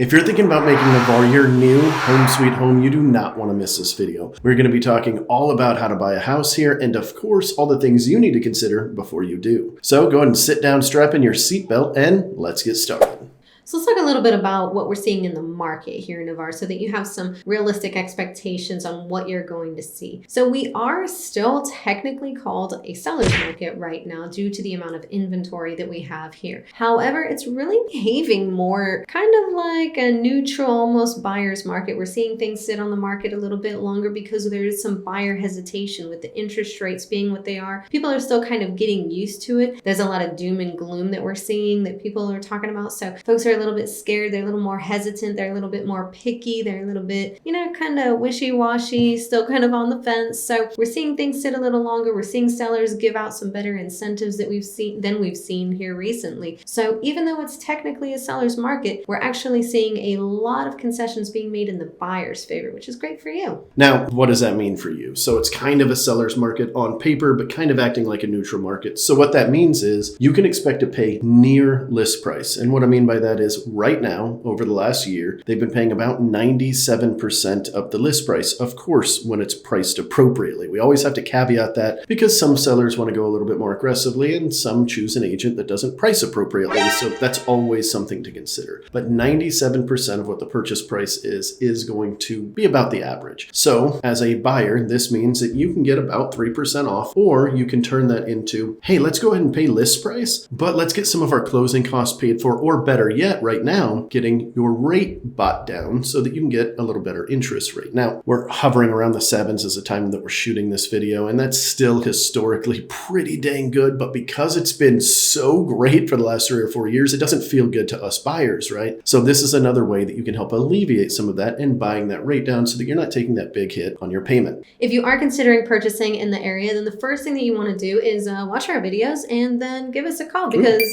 If you're thinking about making Navarre your new home sweet home, you do not want to miss this video. We're going to be talking all about how to buy a house here and, of course, all the things you need to consider before you do. So go ahead and sit down, strap in your seatbelt, and let's get started. So let's talk a little bit about what we're seeing in the market here in Navarre so that you have some realistic expectations on what you're going to see. So we are still technically called a seller's market right now due to the amount of inventory that we have here. However, it's really behaving more kind of like a neutral, almost buyer's market. We're seeing things sit on the market a little bit longer because there is some buyer hesitation with the interest rates being what they are. People are still kind of getting used to it. There's a lot of doom and gloom that we're seeing that people are talking about. So folks are a little bit scared, they're a little more hesitant, they're a little bit more picky, they're a little bit, kind of wishy-washy, still kind of on the fence. So we're seeing things sit a little longer. We're seeing sellers give out some better incentives that we've seen here recently. So even though it's technically a seller's market, we're actually seeing a lot of concessions being made in the buyer's favor, which is great for you. Now, what does that mean for you? So it's kind of a seller's market on paper, but kind of acting like a neutral market. So what that means is you can expect to pay near list price. And what I mean by that is right now, over the last year, they've been paying about 97% of the list price, of course, when it's priced appropriately. We always have to caveat that because some sellers want to go a little bit more aggressively and some choose an agent that doesn't price appropriately. So that's always something to consider. But 97% of what the purchase price is going to be about the average. So as a buyer, this means that you can get about 3% off, or you can turn that into, hey, let's go ahead and pay list price, but let's get some of our closing costs paid for, or better yet, right now, getting your rate bought down so that you can get a little better interest rate. Now, we're hovering around the sevens as the time that we're shooting this video, and that's still historically pretty dang good, but because it's been so great for the last 3 or 4 years, it doesn't feel good to us buyers, right? So this is another way that you can help alleviate some of that and buying that rate down so that you're not taking that big hit on your payment. If you are considering purchasing in the area, then the first thing that you want to do is watch our videos and then give us a call because,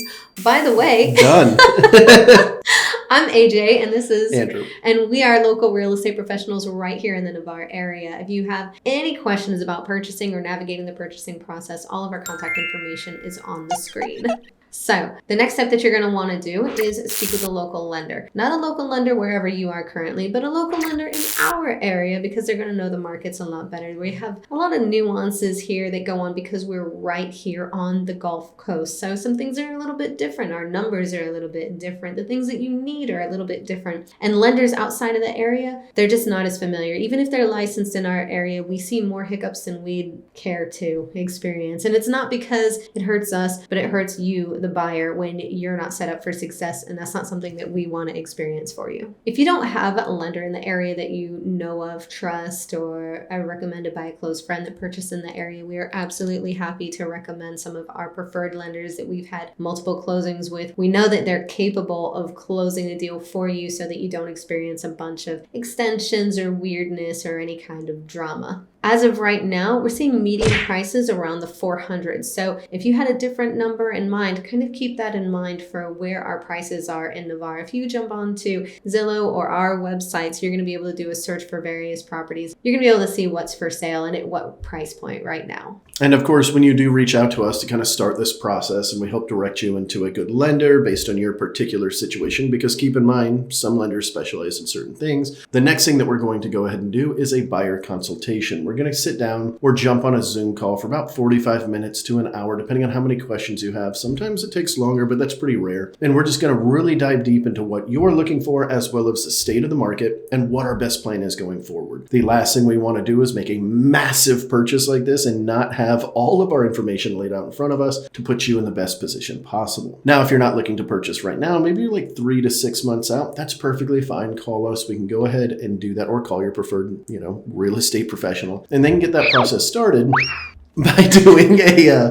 by the way, done. I'm AJ and this is Andrew. And we are local real estate professionals right here in the Navarre area. If you have any questions about purchasing or navigating the purchasing process, all of our contact information is on the screen. So the next step that you're going to want to do is speak with a local lender. Not a local lender wherever you are currently, but a local lender in our area because they're going to know the markets a lot better. We have a lot of nuances here that go on because we're right here on the Gulf Coast. So some things are a little bit different. Our numbers are a little bit different. The things that you need are a little bit different. And lenders outside of the area, they're just not as familiar. Even if they're licensed in our area, we see more hiccups than we'd care to experience. And it's not because it hurts us, but it hurts you, the buyer, when you're not set up for success, and that's not something that we want to experience for you. If you don't have a lender in the area that you know of, trust, or are recommended by a close friend that purchased in the area, we are absolutely happy to recommend some of our preferred lenders that we've had multiple closings with. We know that they're capable of closing the deal for you so that you don't experience a bunch of extensions or weirdness or any kind of drama. As of right now, we're seeing median prices around the 400s. So if you had a different number in mind, kind of keep that in mind for where our prices are in Navarre. If you jump onto Zillow or our websites, you're going to be able to do a search for various properties. You're going to be able to see what's for sale and at what price point right now. And of course, when you do reach out to us to kind of start this process, and we help direct you into a good lender based on your particular situation, because keep in mind, some lenders specialize in certain things. The next thing that we're going to go ahead and do is a buyer consultation. We're going to sit down or jump on a Zoom call for about 45 minutes to an hour, depending on how many questions you have. Sometimes it takes longer, but that's pretty rare. And we're just going to really dive deep into what you're looking for, as well as the state of the market and what our best plan is going forward. The last thing we want to do is make a massive purchase like this and not have all of our information laid out in front of us to put you in the best position possible. Now, if you're not looking to purchase right now, maybe you're like 3 to 6 months out, that's perfectly fine. Call us. We can go ahead and do that, or call your preferred, real estate professional, and then get that process started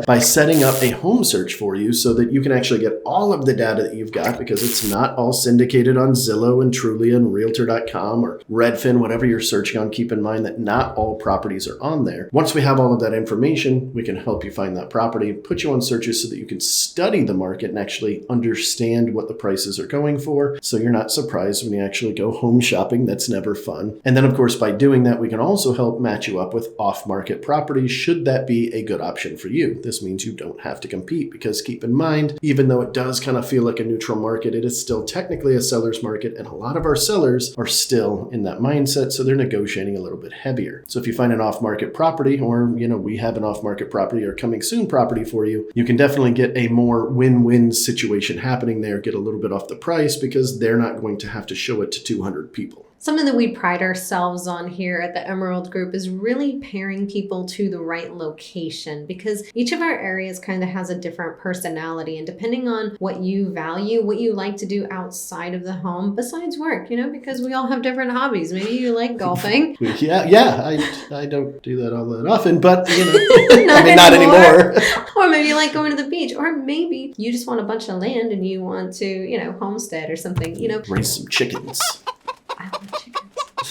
by setting up a home search for you so that you can actually get all of the data that you've got, because it's not all syndicated on Zillow and Trulia and Realtor.com or Redfin, whatever you're searching on. Keep in mind that not all properties are on there. Once we have all of that information, we can help you find that property, put you on searches so that you can study the market and actually understand what the prices are going for, so you're not surprised when you actually go home shopping. That's never fun. And then, of course, by doing that, we can also help match you up with off-market properties, should that be be a good option for you. This means you don't have to compete, because keep in mind, even though it does kind of feel like a neutral market, it is still technically a seller's market, and a lot of our sellers are still in that mindset, so they're negotiating a little bit heavier. So if you find an off-market property, or we have an off-market property or coming soon property for you, you can definitely get a more win-win situation happening there, get a little bit off the price, because they're not going to have to show it to 200 people. Something that we pride ourselves on here at the Emerald Group is really pairing people to the right location, because each of our areas kind of has a different personality, and depending on what you value, what you like to do outside of the home besides work, because we all have different hobbies. Maybe you like golfing. I don't do that all that often, but not anymore. Or maybe you like going to the beach, or maybe you just want a bunch of land and you want to, homestead or something, Raise some chickens. I love chickens.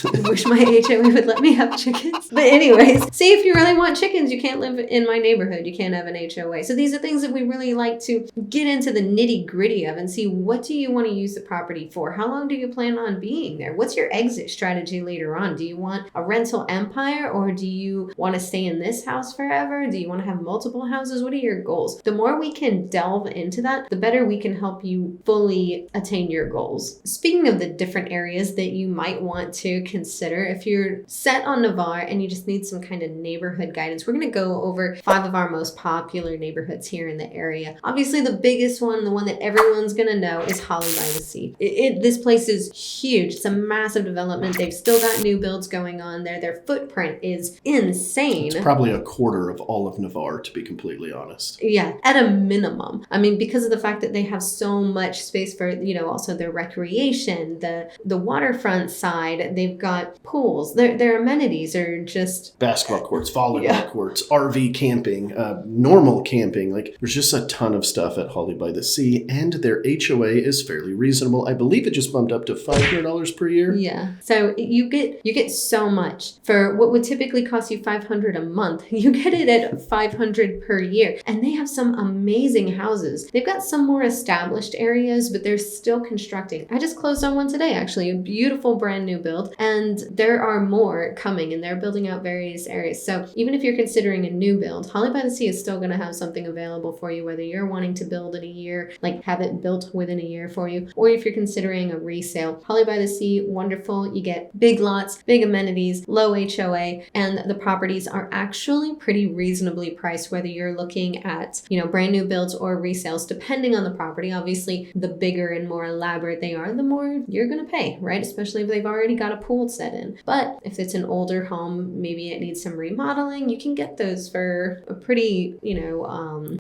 I wish my HOA would let me have chickens. But anyways, see, if you really want chickens, you can't live in my neighborhood. You can't have an HOA. So these are things that we really like to get into the nitty gritty of and see, what do you want to use the property for? How long do you plan on being there? What's your exit strategy later on? Do you want a rental empire, or do you want to stay in this house forever? Do you want to have multiple houses? What are your goals? The more we can delve into that, the better we can help you fully attain your goals. Speaking of the different areas that you might want to consider, if you're set on Navarre and you just need some kind of neighborhood guidance, we're going to go over 5 of our most popular neighborhoods here in the area. Obviously, the biggest one, the one that everyone's going to know, is Holly by the Sea. This place is huge. It's a massive development. They've still got new builds going on there. Their footprint is insane. It's probably a quarter of all of Navarre, to be completely honest. Yeah, at a minimum. I mean, because of the fact that they have so much space for, also their recreation, the waterfront side, they've got pools. Their amenities are just basketball courts, volleyball courts, RV camping, normal camping. There's just a ton of stuff at Holly by the Sea, and their HOA is fairly reasonable. I believe it just bumped up to $500 per year. Yeah. So you get so much for what would typically cost you $500 a month. You get it at $500 per year, and they have some amazing houses. They've got some more established areas, but they're still constructing. I just closed on one today, actually, a beautiful brand new build, and there are more coming, and they're building out various areas. So even if you're considering a new build, Holly by the Sea is still going to have something available for you, whether you're wanting to build in a year, have it built within a year for you, or if you're considering a resale. Holly by the Sea, wonderful. You get big lots, big amenities, low HOA, and the properties are actually pretty reasonably priced, whether you're looking at, brand new builds or resales, depending on the property. Obviously, the bigger and more elaborate they are, the more you're going to pay, right? Especially if they've already got a pool set in. But if it's an older home, maybe it needs some remodeling, you can get those for a pretty,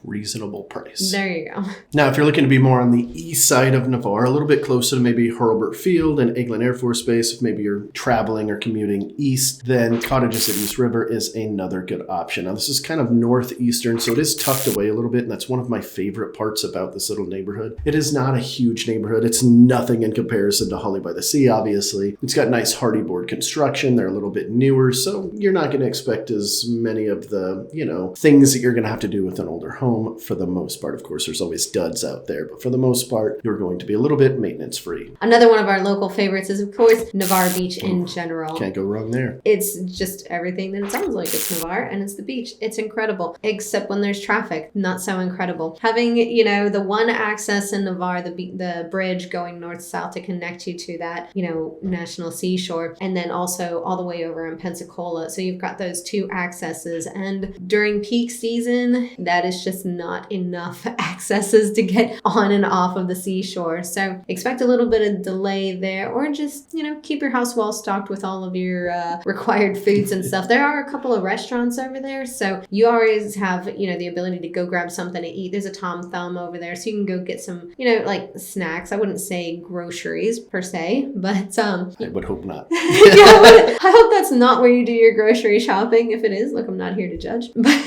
reasonable price. There you go. Now, if you're looking to be more on the east side of Navarre, a little bit closer to maybe Hurlburt Field and Eglin Air Force Base, if maybe you're traveling or commuting east, then Cottages at East River is another good option. Now, this is kind of northeastern, so it is tucked away a little bit, and that's one of my favorite parts about this little neighborhood. It is not a huge neighborhood. It's nothing in comparison to Holly by the Sea, obviously. It's got nice hardy board construction. They're a little bit newer, so you're not going to expect as many of the, things that you're going to have to do with an older home for the most part. Of course, there's always duds out there, but for the most part, you're going to be a little bit maintenance free. Another one of our local favorites is, of course, Navarre Beach in general. Can't go wrong there. It's just everything that it sounds like. It's Navarre and it's the beach. It's incredible, except when there's traffic. Not so incredible. Having, the one access in Navarre, the bridge going north-south to connect you to that, national seashore, and then also all the way over in Pensacola. So you've got those 2 accesses, and during peak season, that is just not enough accesses to get on and off of the seashore. So expect a little bit of delay there, or just, keep your house well stocked with all of your required foods and stuff. There are a couple of restaurants over there, so you always have, the ability to go grab something to eat. There's a Tom Thumb over there, so you can go get some, snacks. I wouldn't say groceries per se, but I would hope not. I hope that's not where you do your grocery shopping. If it is, look, I'm not here to judge, but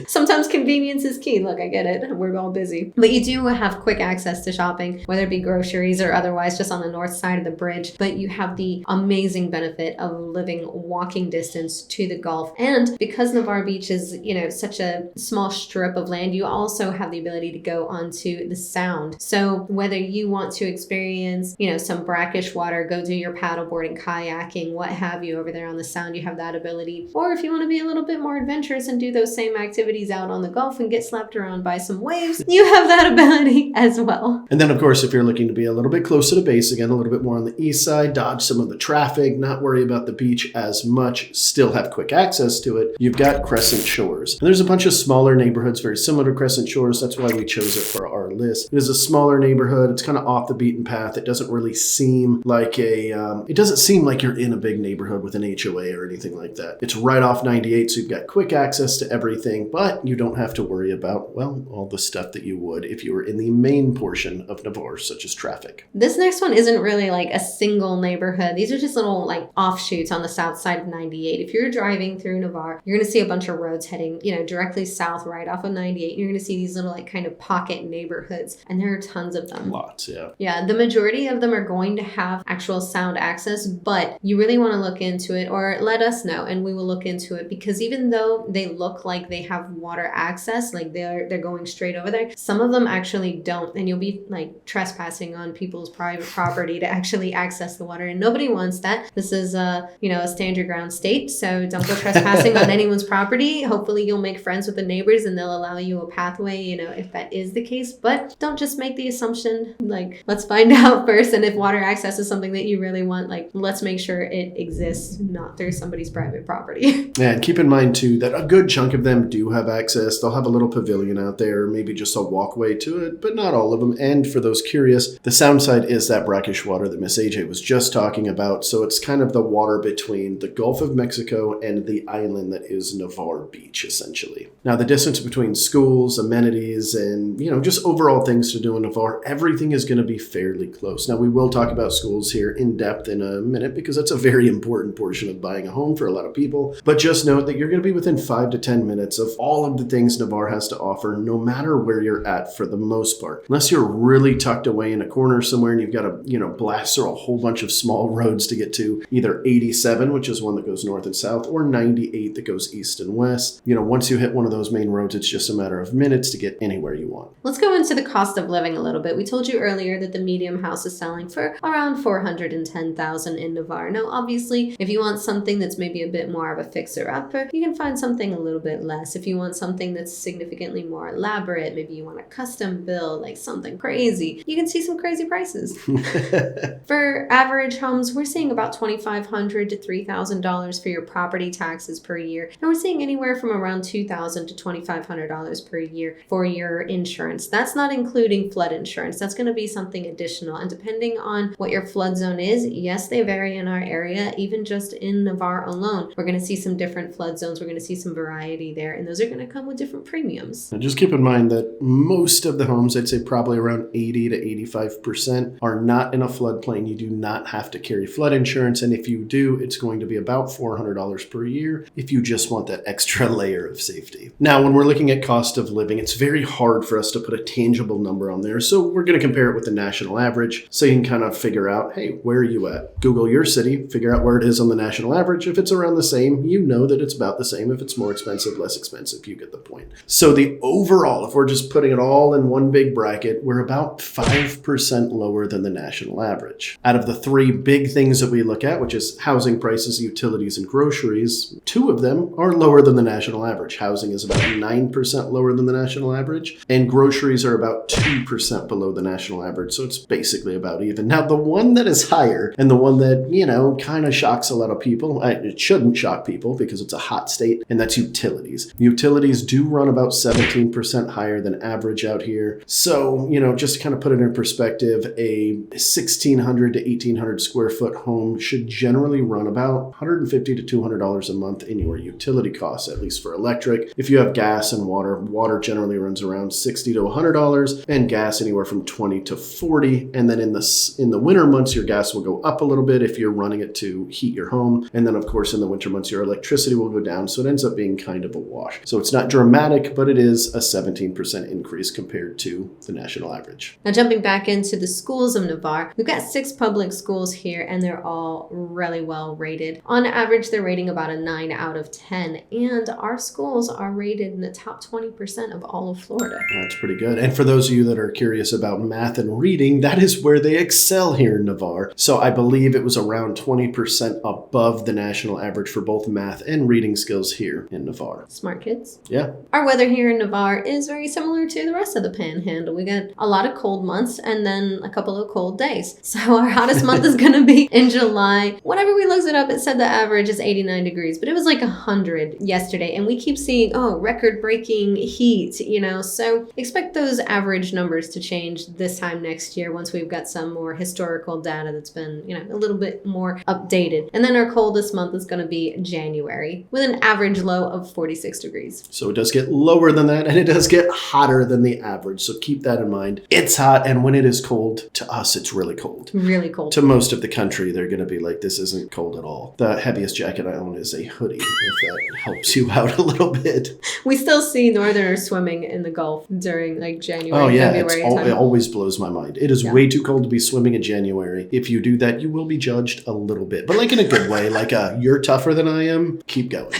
sometimes convenience is key. Look, I get it. We're all busy, but you do have quick access to shopping, whether it be groceries or otherwise, just on the north side of the bridge. But you have the amazing benefit of living walking distance to the Gulf, and because Navarre Beach is, such a small strip of land, you also have the ability to go onto the Sound. So whether you want to experience, some brackish water, go do your paddleboarding, kayaking, what have you over there on the Sound, you have that ability. Or if you want to be a little bit more adventurous and do those same activities out on the Gulf and get slapped around by some waves, you have that ability as well. And then, of course, if you're looking to be a little bit closer to base, again, a little bit more on the east side, dodge some of the traffic, not worry about the beach as much, still have quick access to it, you've got Crescent Shores. And there's a bunch of smaller neighborhoods very similar to Crescent Shores. That's why we chose it for our list. It is a smaller neighborhood. It's kind of off the beaten path. It doesn't really seem like it doesn't seem like you're in a big neighborhood with an HOA or anything like that. It's right off 98, so you've got quick access to everything, but you don't have to worry about, well, all the stuff that you would if you were in the main portion of Navarre, such as traffic. This next one isn't really like a single neighborhood. These are just little like offshoots on the south side of 98. If you're driving through Navarre, you're going to see a bunch of roads heading, directly south right off of 98. You're going to see these little like kind of pocket neighborhoods, and there are tons of them. Lots, yeah. Yeah, the majority of them are going to have actual sound access, but you really want to look into it, or let us know and we will look into it, because even though they look like they have water access, like they're going straight over there, some of them actually don't, and you'll be like trespassing on people's private property to actually access the water, and nobody wants that. This is a stand your ground state, so don't go trespassing on anyone's property. Hopefully you'll make friends with the neighbors and they'll allow you a pathway, if that is the case, but don't just make the assumption, like, let's find out first, and if water access is something that you really want, like, let's make sure it exists, not through somebody's private property. Yeah, and keep in mind too that a good chunk of them do have access. They'll have a little pavilion out there, maybe just a walkway to it, but not all of them. And for those curious, the sound side is that brackish water that Miss AJ was just talking about. So it's kind of the water between the Gulf of Mexico and the island that is Navarre Beach, essentially. Now, the distance between schools, amenities, and, just overall things to do in Navarre, everything is going to be fairly close. Now, we will talk about schools here in depth in a minute because that's a very important portion of buying a home for a lot of people. But just note that you're going to be within 5 to 10 minutes of all of the things Navarre has to offer, no matter where you're at for the most part. Unless you're really tucked away in a corner somewhere and you've got to, blast through a whole bunch of small roads to get to either 87, which is one that goes north and south, or 98 that goes east and west. Once you hit one of those main roads, it's just a matter of minutes to get anywhere you want. Let's go into the cost of living a little bit. We told you earlier that the medium house is selling for around $410,000 in Navarre. Now, obviously, if you want something that's maybe a bit more of a fixer-upper, you can find something a little bit less. If you want something that's significantly more elaborate, maybe you want a custom build, like something crazy, you can see some crazy prices. For average homes, we're seeing about $2,500 to $3,000 for your property taxes per year. And we're seeing anywhere from around $2,000 to $2,500 per year for your insurance. That's not including flood insurance. That's going to be something additional. And depending on what your flood zone is, yes, they vary in our area. Even just in Navarre alone, we're going to see some different flood zones. We're going to see some variety there. And those are going to come with different premiums. Now, just keep in mind that most of the homes, I'd say probably around 80 to 85%, are not in a floodplain. You do not have to carry flood insurance. And if you do, it's going to be about $400 per year if you just want that extra layer of safety. Now, when we're looking at cost of living, it's very hard for us to put a tangible number on there. So we're going to compare it with the national average so you can kind of figure out, hey, where are you at? Google your city, figure out where it is on the national average. If it's around the same, you know that it's about the same. If it's more expensive, less expensive, you get the point. So the overall, if we're just putting it all in one big bracket, we're about 5% lower than the national average. Out of the three big things that we look at, which is housing prices, utilities, and groceries, two of them are lower than the national average. Housing is about 9% lower than the national average, and groceries are about 2% below the national average. So it's basically about even. Now, the one that is higher and the one that, kind of shocks a lot of people, it shouldn't shock people because it's a hot state, and that's utilities. Utilities do run about 17% higher than average out here. So, just to kind of put it in perspective, a 1,600 to 1,800 square foot home should generally run about $150 to $200 a month in your utility costs, at least for electric. If you have gas and water generally runs around $60 to $100, and gas anywhere from $20 to $40. And then in the winter months, your gas will go up a little bit if you're running it to heat your home. And then, of course, in the winter months, your electricity will go down. So it ends up being kind of a wash. So it's not dramatic, but it is a 17% increase compared to the national average. Now, jumping back into the schools of Navarre, we've got 6 public schools here, and they're all really well rated. On average, they're rating about a 9 out of 10, and our schools are rated in the top 20% of all of Florida. That's pretty good. And for those of you that are curious about math and reading, that is where they excel here in Navarre. So I believe it was around 20% above the national average for both math and reading skills here in Navarre. Smart kids. Yeah. Our weather here in Navarre is very similar to the rest of the Panhandle. We get a lot of cold months and then a couple of cold days. So our hottest month is going to be in July. Whenever we looked it up, it said the average is 89 degrees, but it was like 100 yesterday. And we keep seeing, record-breaking heat, so expect those average numbers to change this time next year once we've got some more historical data that's been, a little bit more updated. And then our coldest month is going to be January with an average low of 46 degrees. So it does get lower than that, and it does get hotter than the average. So keep that in mind. It's hot, and when it is cold, to us, it's really cold. Really cold. To most of the country, they're going to be like, this isn't cold at all. The heaviest jacket I own is a hoodie, if that helps you out a little bit. We still see Northerners swimming in the Gulf during like January, February. It always blows my mind. It is way too cold to be swimming in January. If you do that, you will be judged a little bit, but like in a good way, like you're tougher than I am, keep going.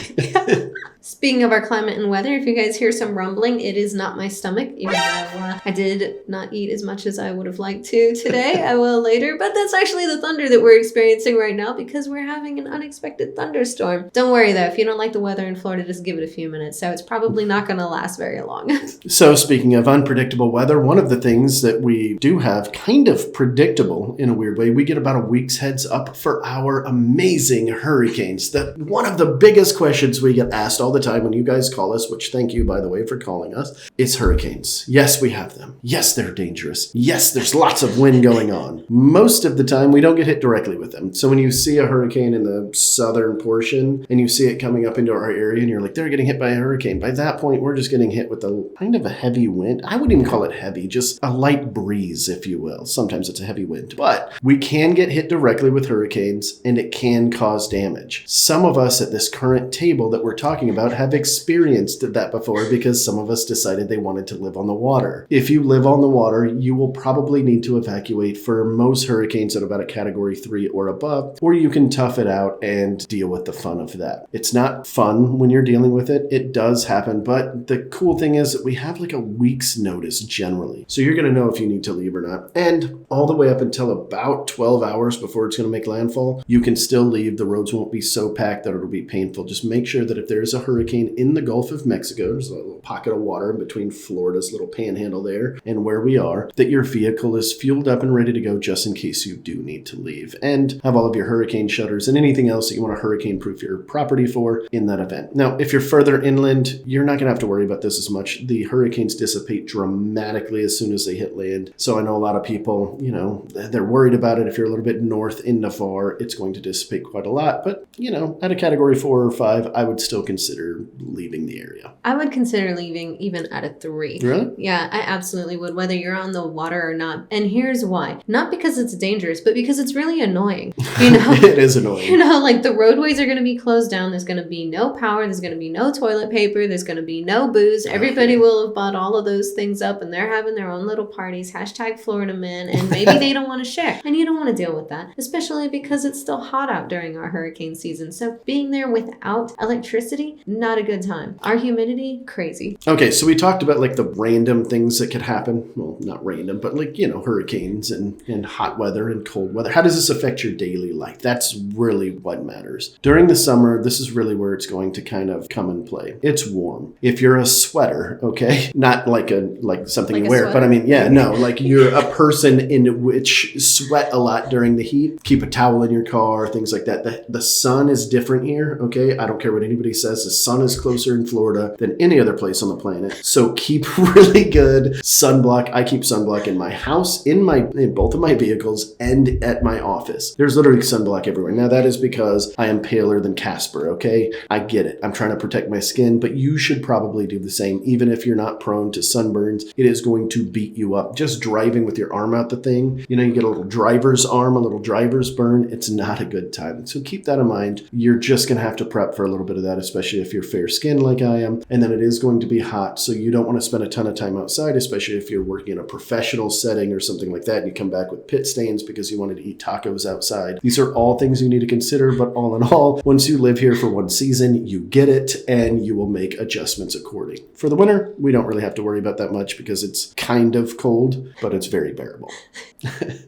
Speaking of our climate and weather, if you guys hear some rumbling, it is not my stomach, even though I did not eat as much as I would have liked to today. I will later, but that's actually the thunder that we're experiencing right now because we're having an unexpected thunderstorm. Don't worry though, if you don't like the weather in Florida, just give it a few minutes. So it's probably not going to last very long. So speaking of unpredictable weather, one of the things that we do have kind of predictable in a weird way, we get about a week's heads up for our amazing hurricanes. That one of the biggest questions we get asked all the time when you guys call us, which thank you, by the way, for calling us, is hurricanes. Yes, we have them. Yes, they're dangerous. Yes, there's lots of wind going on. Most of the time, we don't get hit directly with them. So when you see a hurricane in the southern portion and you see it coming up into our area and you're like, they're getting hit by a hurricane. By that point, we're just getting hit with a kind of a heavy wind. I wouldn't even call it heavy, just a light breeze, if you will. Sometimes it's a heavy wind. But we can get hit directly with hurricanes and it can cause damage. Some of us at this current table that we're talking about have experienced that before because some of us decided they wanted to live on the water. If you live on the water, you will probably need to evacuate for most hurricanes at about a category 3 or above, or you can tough it out and deal with the fun of that. It's not fun when you're dealing with it. It does happen, but the cool thing is that we have like a week's notice generally. So you're going to know if you need to leave or not. And all the way up until about 12 hours before it's going to make landfall, you can still leave. The roads won't be so packed that it'll be painful. Just make sure that if there's a hurricane in the Gulf of Mexico, there's a little pocket of water in between Florida's little panhandle there and where we are, that your vehicle is fueled up and ready to go just in case you do need to leave. And have all of your hurricane shutters and anything else that you want to hurricane-proof your property for in that event. Now, if you're further inland, you're not going to have to worry about this as much. The hurricanes dissipate dramatically as soon as they hit land. So I know a lot of people, they're worried about it. If you're a little bit north in Navarre, it's going to dissipate quite a lot. But, at a category 4 or 5, I would still consider leaving the area. I would consider leaving even at a 3. Really? Yeah, I absolutely would, whether you're on the water or not. And here's why. Not because it's dangerous, but because it's really annoying. It is annoying. Like the roadways are going to be closed down. There's going to be no power. There's going to be no toilet paper. There's going to be no booze. Everybody will have bought all of those things up and they're having their own little parties. #Florida man. And maybe they don't want to share. And you don't want to deal with that, especially because it's still hot out during our hurricane season. So being there without electricity, not a good time. Our humidity, crazy. Okay, so we talked about like the random things that could happen. Well, not random, but like, hurricanes and hot weather and cold weather. How does this affect your daily life? That's really what matters. During the summer, this is really where it's going to kind of come and play. It's warm. If you're a sweater, okay, not like something like you wear, sweater? but I mean, yeah, no, like you're a person in which sweat a lot during the heat. Keep a towel in your car, things like that. The sun is different here, okay? I don't care what anybody says. The sun is closer in Florida than any other place on the planet. So keep really good sunblock. I keep sunblock in my house, in both of my vehicles, and at my office. There's literally sunblock everywhere. Now that is because I am paler than Casper, okay? I get it. I'm trying to protect my skin, but you should probably do the same. Even if you're not prone to sunburns, it is going to beat you up. Just driving with your arm out the thing, you get a little driver's arm, a little driver's burn. It's not a good time. So keep that in mind. You're just going to have to prep for a little bit of that, especially if you're fair skinned like I am. And then it is going to be hot, so you don't want to spend a ton of time outside, especially if you're working in a professional setting or something like that, and you come back with pit stains because you wanted to eat tacos outside. These are all things you need to consider, but all in all, once you live here for one season, you get it, and you will make adjustments according. For the winter, we don't really have to worry about that much because it's kind of cold, but it's very bearable.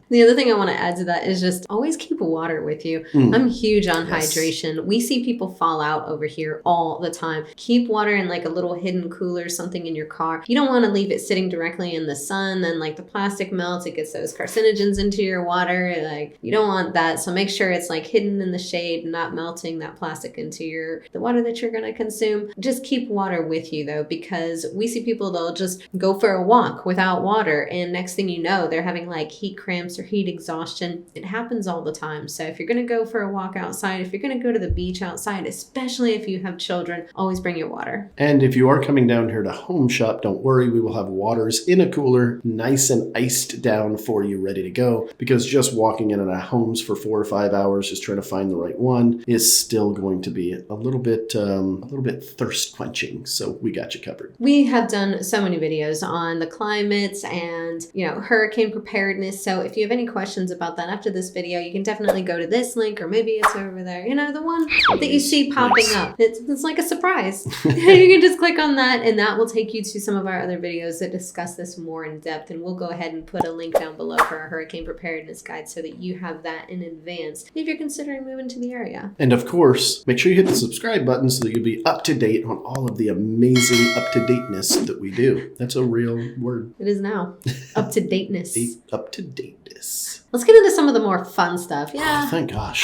The other thing I want to add to that is just always keep water with you. I'm huge on hydration. We see people fall out over here all the time. Keep water in like a little hidden cooler, something in your car. You don't want to leave it sitting directly in the sun. Then like the plastic melts, it gets those carcinogens into your water. Like you don't want that. So make sure it's like hidden in the shade, not melting that plastic into the water that you're going to consume. Just keep water with you though, because we see people, they'll just go for a walk without water. And next thing you know, they're having like heat cramps or heat exhaustion. It happens all the time. So if you're going to go for a walk outside, if you're going to go to the beach outside, especially if you have children, always bring your water. And if you are coming down here to home shop, don't worry, we will have waters in a cooler, nice and iced down for you, ready to go, because just walking in and out of homes for 4 or 5 hours just trying to find the right one is still going to be a little bit thirst quenching. So we got you covered. We have done so many videos on the climates and, hurricane preparedness. So if you have any questions about that after this video, you can definitely go to this link, or maybe it's over there, the one that you see popping up. It's like a surprise. You can just click on that, and that will take you to some of our other videos that discuss this more in depth. And we'll go ahead and put a link down below for our hurricane preparedness guide so that you have that in advance if you're considering moving to the area. And of course, make sure you hit the subscribe button so that you'll be up to date on all of the amazing up-to-dateness that we do. That's a real word. It is now. Up-to-dateness. Up-to-dateness. Let's get into some of the more fun stuff. Yeah. Oh, thank gosh.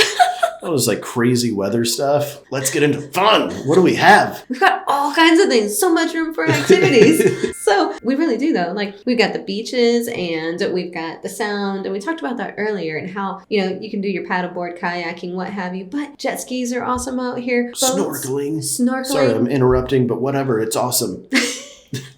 That was like crazy weather stuff. Let's get into fun. What do we have? We've got all kinds of things. So much room for activities. So we really do though. Like we've got the beaches and we've got the sound. And we talked about that earlier and how, you can do your paddleboard, kayaking, what have you. But jet skis are awesome out here. Boats, Snorkeling. Sorry, I'm interrupting, but whatever. It's awesome.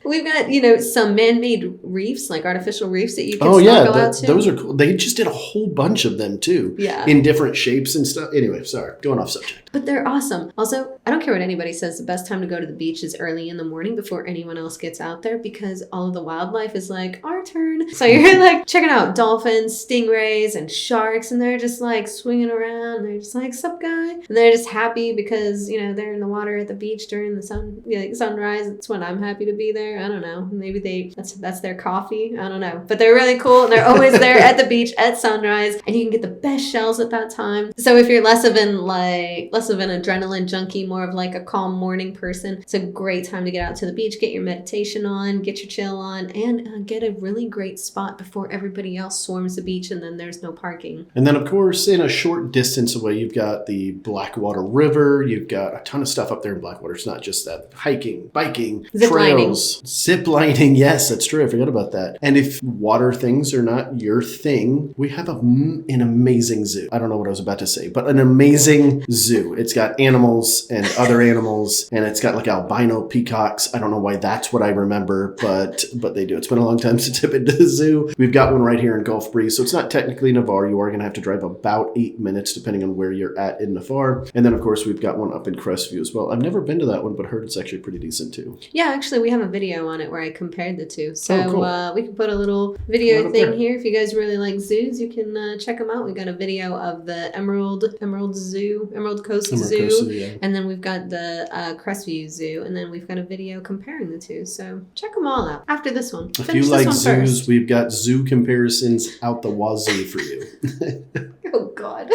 We've got, some man-made reefs, like artificial reefs that you can snorkel out to. Those are cool. They just did a whole bunch of them too. Yeah. In different shapes and stuff. Anyway, sorry, going off subject. But they're awesome. Also, I don't care what anybody says, the best time to go to the beach is early in the morning before anyone else gets out there because all of the wildlife is like, our turn. So you're like checking out dolphins, stingrays, and sharks, and they're just like swinging around. And they're just like, sup guy? And they're just happy because, they're in the water at the beach during the sunrise. It's when I'm happy to be there. I don't know. Maybe that's their coffee. I don't know. But they're really cool and they're always there at the beach at sunrise and you can get the best shells at that time. So if you're less of an adrenaline junkie, more of like a calm morning person, it's a great time to get out to the beach, get your meditation on, get your chill on, and get a really great spot before everybody else swarms the beach and then there's no parking. And then of course, in a short distance away, you've got the Blackwater River. You've got a ton of stuff up there in Blackwater. It's not just that. Hiking, biking, trails, zip lining. Yes, that's true. I forgot about that. And if water things are not your thing, we have an amazing zoo. I don't know what I was about to say, but an amazing zoo. It's got animals and other animals, and it's got like albino peacocks. I don't know why that's what I remember, but they do. It's been a long time since I've been to the zoo. We've got one right here in Gulf Breeze, so it's not technically Navarre. You are going to have to drive about 8 minutes depending on where you're at in Navarre. And then, of course, we've got one up in Crestview as well. I've never been to that one, but heard it's actually pretty decent too. Yeah, actually, we have a video on it where I compared the two. So cool. We can put a little video thing here. If you guys really like zoos, you can check them out. We got a video of the Emerald Coast Zoo, yeah. And then we've got the Crestview Zoo, and then we've got a video comparing the two. So check them all out after this one. If you like zoos, we've got zoo comparisons out the wazoo for you. Oh, God.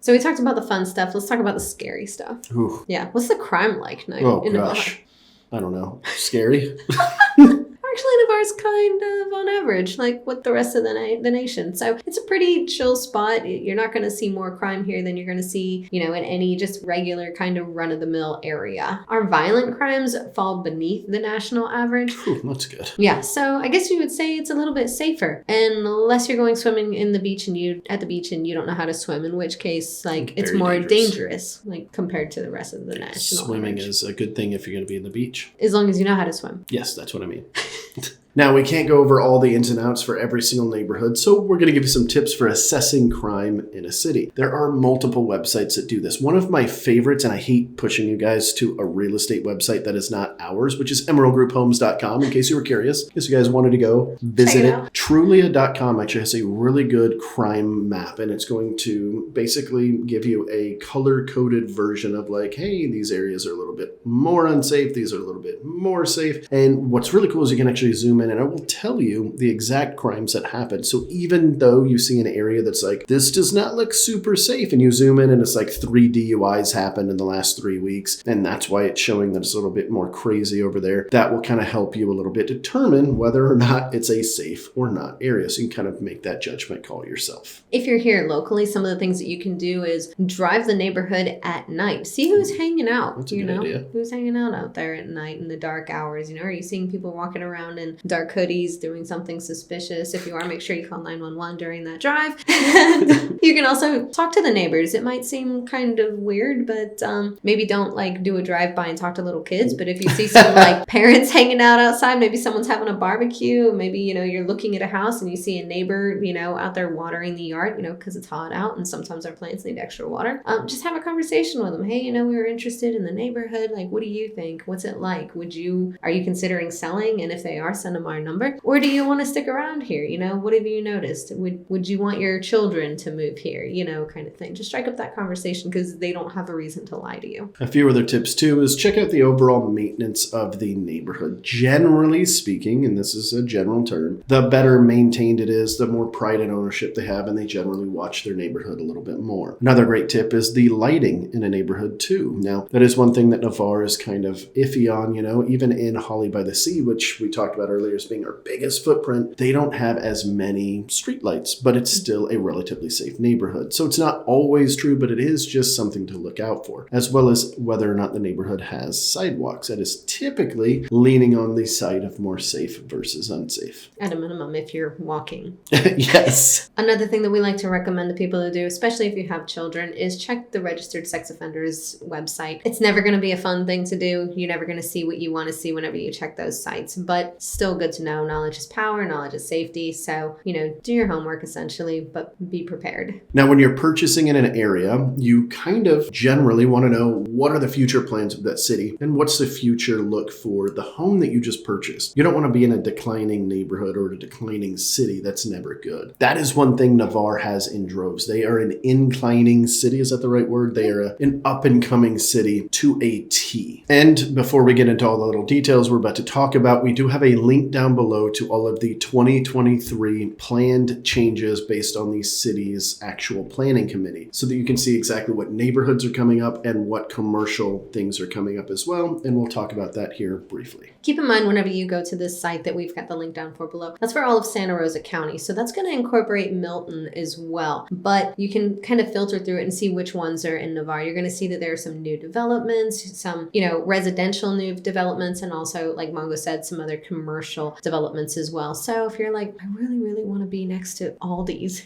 So we talked about the fun stuff. Let's talk about the scary stuff. Ooh. Yeah. What's the crime like now? Oh, gosh. I don't know. Scary? Actually, Navarre's kind of on average, like with the rest of the nation. So it's a pretty chill spot. You're not going to see more crime here than you're going to see, in any just regular kind of run-of-the-mill area. Our violent crimes fall beneath the national average. Ooh, that's good. Yeah, so I guess you would say it's a little bit safer. Unless you're going swimming at the beach and you don't know how to swim, in which case, it's more dangerous, compared to the rest of the national Swimming average. is a good thing if you're going to be in the beach. As long as you know how to swim. Yes, that's what I mean. Now, we can't go over all the ins and outs for every single neighborhood, so we're going to give you some tips for assessing crime in a city. There are multiple websites that do this. One of my favorites, and I hate pushing you guys to a real estate website that is not ours, which is emeraldgrouphomes.com, in case you were curious, in case you guys wanted to go visit it. Trulia.com actually has a really good crime map, and it's going to basically give you a color-coded version of like, hey, these areas are a little bit more unsafe, these are a little bit more safe. And what's really cool is you can actually zoom in and it will tell you the exact crimes that happen. So even though you see an area that's like, this does not look super safe, and you zoom in and it's like 3 DUIs happened in the last 3 weeks, and that's why it's showing that it's a little bit more crazy over there, that will kind of help you a little bit determine whether or not it's a safe or not area. So you can kind of make that judgment call yourself. If you're here locally, some of the things that you can do is drive the neighborhood at night. See who's hanging out. That's a good idea. Who's hanging out there at night in the dark hours? Are you seeing people walking around in dark hoodies doing something suspicious? If you are, make sure you call 911 during that drive. And you can also talk to the neighbors. It might seem kind of weird, but maybe don't like do a drive-by and talk to little kids. But if you see some like parents hanging out outside, maybe someone's having a barbecue, maybe, you're looking at a house and you see a neighbor, out there watering the yard, because it's hot out and sometimes our plants need extra water. Just have a conversation with them. Hey, we were interested in the neighborhood. Like, what do you think? What's it like? Are you considering selling? And if they are, send them our number. Or do you want to stick around here? What have you noticed? Would you want your children to move here? Kind of thing. Just strike up that conversation because they don't have a reason to lie to you. A few other tips too is check out the overall maintenance of the neighborhood. Generally speaking, and this is a general term, the better maintained it is, the more pride and ownership they have, and they generally watch their neighborhood a little bit more. Another great tip is the lighting in a neighborhood too. Now, that is one thing that Navarre is kind of iffy on, even in Holly by the Sea, which we talked about earlier as being our biggest footprint, they don't have as many streetlights, but it's still a relatively safe neighborhood. So it's not always true, but it is just something to look out for, as well as whether or not the neighborhood has sidewalks. That is typically leaning on the side of more safe versus unsafe. At a minimum, if you're walking. Yes. Another thing that we like to recommend to people to do, especially if you have children, is check the registered sex offenders website. It's never going to be a fun thing to do. You're never going to see what you want to see whenever you check those sites, but still good to know. Knowledge is power, knowledge is safety. So, do your homework essentially, but be prepared. Now, when you're purchasing in an area, you kind of generally want to know what are the future plans of that city and what's the future look for the home that you just purchased. You don't want to be in a declining neighborhood or a declining city. That's never good. That is one thing Navarre has in droves. They are an inclining city. Is that the right word? They are an up and coming city to a T. And before we get into all the little details we're about to talk about, we do have a link down below to all of the 2023 planned changes based on the city's actual planning committee, so that you can see exactly what neighborhoods are coming up and what commercial things are coming up as well. And we'll talk about that here briefly. Keep in mind, whenever you go to this site that we've got the link down for below, that's for all of Santa Rosa County. So that's going to incorporate Milton as well. But you can kind of filter through it and see which ones are in Navarre. You're going to see that there are some new developments, some, residential new developments, and also, like Mongo said, some other commercial developments as well. So if you're like, I really, really want to be next to Aldi's,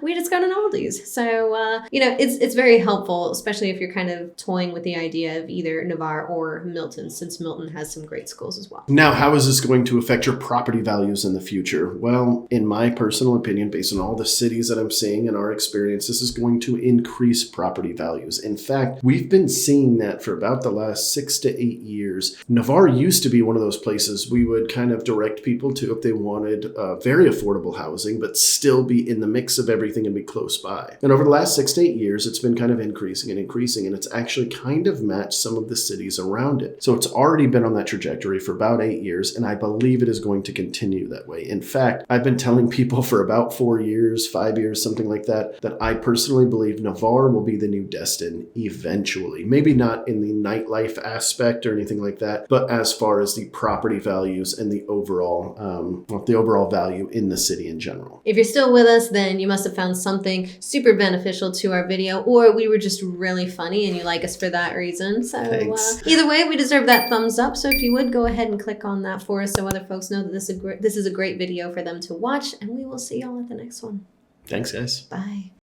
we just got an Aldi's. So, it's very helpful, especially if you're kind of toying with the idea of either Navarre or Milton, since Milton has some great schools as well. Now, how is this going to affect your property values in the future? Well, in my personal opinion, based on all the cities that I'm seeing in our experience, this is going to increase property values. In fact, we've been seeing that for about the last 6 to 8 years. Navarre used to be one of those places we would kind of direct people to if they wanted very affordable housing, but still be in the mix of everything and be close by. And over the last 6 to 8 years, it's been kind of increasing, and it's actually kind of matched some of the cities around it. So it's already been on that trajectory for about 8 years, and I believe it is going to continue that way. In fact, I've been telling people for about 4 years, 5 years, something like that, that I personally believe Navarre will be the new Destin eventually. Maybe not in the nightlife aspect or anything like that, but as far as the property values and the overall value in the city in general. If you're still with us, then you must have found something super beneficial to our video, or we were just really funny and you like us for that reason. So either way, we deserve that thumbs up. So if you would, go ahead and click on that for us so other folks know that this is a great video for them to watch, and we will see y'all at the next one. Thanks, guys. Bye.